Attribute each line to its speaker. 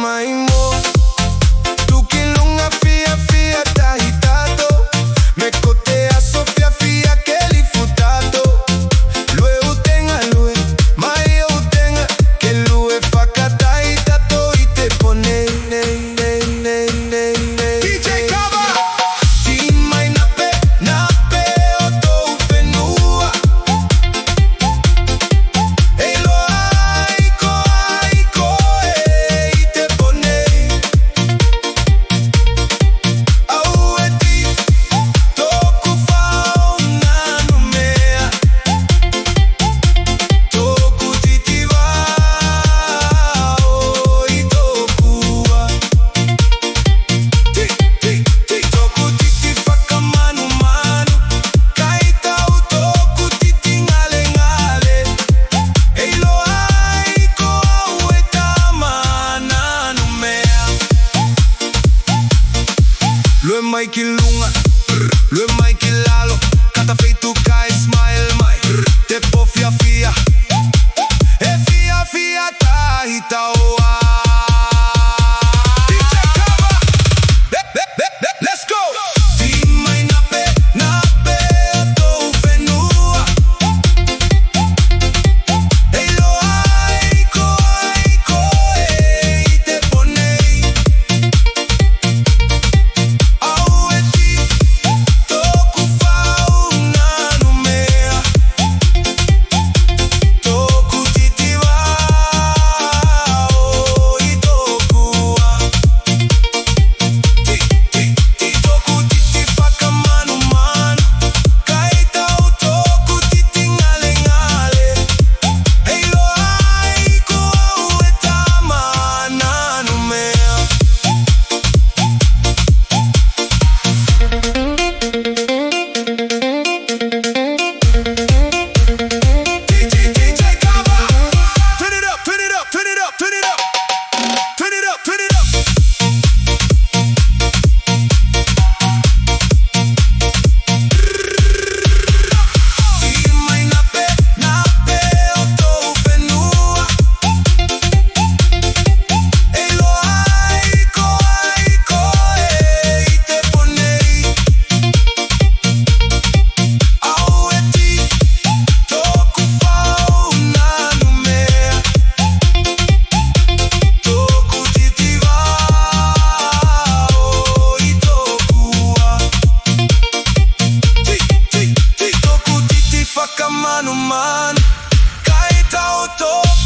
Speaker 1: maimo. Tukilunga fia fia tahitato. Mekotea sofia fia keli futato. Lue utenga lue, mai utenga. Que lue faka tahitato ite pone. DJ Kava. Timai nape oto Fenua. Elo aiko ite pone. Aueti toku fauna numea. Toku titiva itokua. Toku titi faka manu manu. Kaita utoku titi ngale ngale. Elo aiko aueta mana numea. Lue mai ki lunga, lue mai ki lalo. Kata feito kai smile mai. Te po fia fia. E fia fia tahitaoa. DJ Kava. Let's go. Timai nape oto Fenua. Elo aiko ite ponei. Aueti toku fauna numea. Toku titiva itokua. Toku titi faka manu manu. Kaita utoku titi ngale ngale. Elo aiko aueta mana numea. DJ Kava. Turn it up, turn it up, turn it up, turn it up. Turn it up, turn it up. Timai nape oto Fenua. Elo aiko ite ponei. Aueti toku fauna numea. Toku titiva itokua. Toku titi faka manu manu. Kaita utoku